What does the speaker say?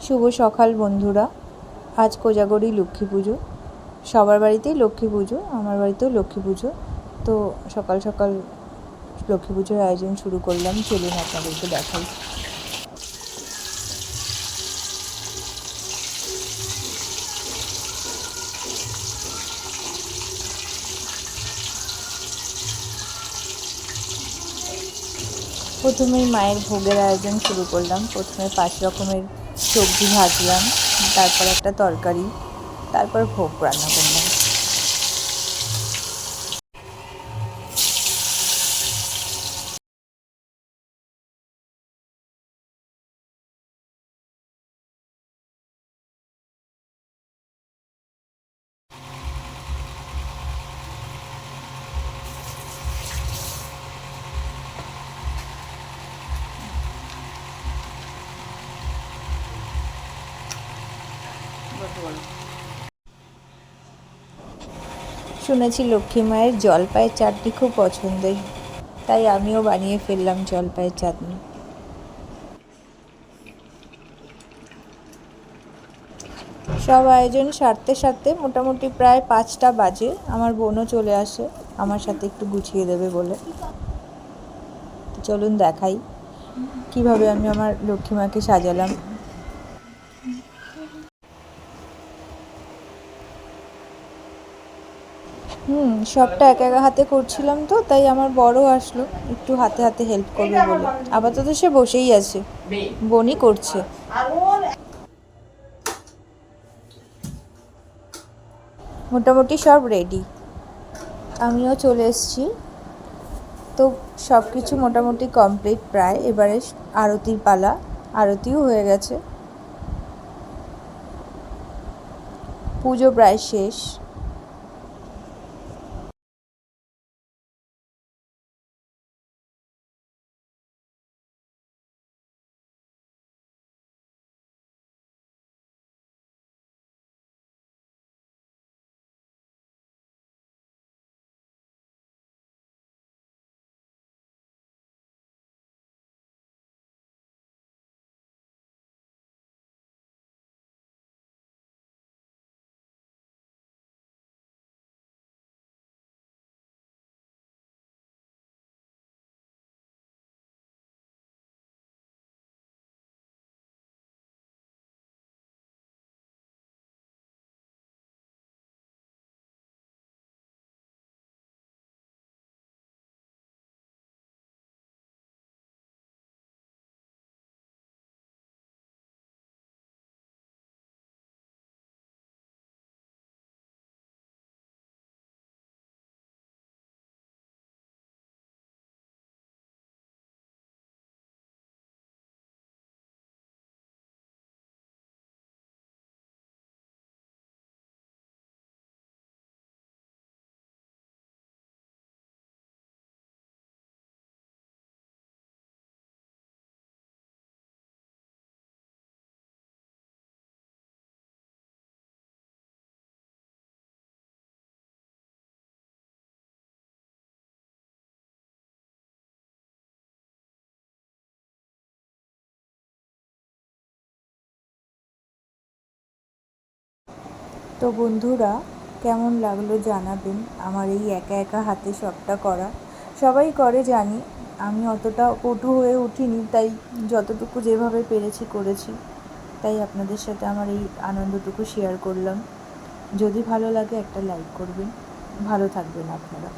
শুভ সকাল বন্ধুরা। আজ কোজাগরি লক্ষ্মী পুজো। সবার বাড়িতেই লক্ষ্মী পুজো, আমার বাড়িতেও লক্ষ্মী পুজো। তো সকাল সকাল লক্ষ্মী পুজোর আয়োজন শুরু করলাম। চলুন আপনাদেরকে দেখাই। প্রথমেই মায়ের ভোগের আয়োজন শুরু করলাম। প্রথমে 5 রকমের সবজি ভাজলাম, তারপর একটা তরকারি, তারপর ভোগ রান্না করলাম। শুনেছি লক্ষ্মী মায়ের জলপাইয়ের চাটনি খুব পছন্দের, তাই আমিও বানিয়ে ফেললাম জলপাইয়ের চাটনি। সব আয়োজন সারতে সারতে মোটামুটি প্রায় 5টা বাজে। আমার বোনও চলে আসে আমার সাথে একটু গুছিয়ে দেবে বলে। চলুন দেখাই কিভাবে আমি আমার লক্ষ্মী মাকে সাজালাম। সবটা একা একা হাতে করছিলাম, তো তাই আমার বড় আসলো একটু হাতে হাতে হেল্প করবে বলে। আপাতত সে বসেই আছে, বোনই করছে। মোটামুটি সব রেডি, আমিও চলে এসেছি। তো সব কিছু মোটামুটি কমপ্লিট প্রায়। এবারে আরতির পালা, আরতিও হয়ে গেছে, পুজো প্রায় শেষ। তো বন্ধুরা, কেমন লাগলো জানাবেন আমার এই একা একা হাতে সবটা করা। সবাই করে জানি, আমি অতটা পটু হয়ে উঠিনি, তাই যতটুকু যেভাবে পেরেছি করেছি। তাই আপনাদের সাথে আমার এই আনন্দটুকু শেয়ার করলাম। যদি ভালো লাগে একটা লাইক করবেন। ভালো থাকবেন আপনারা।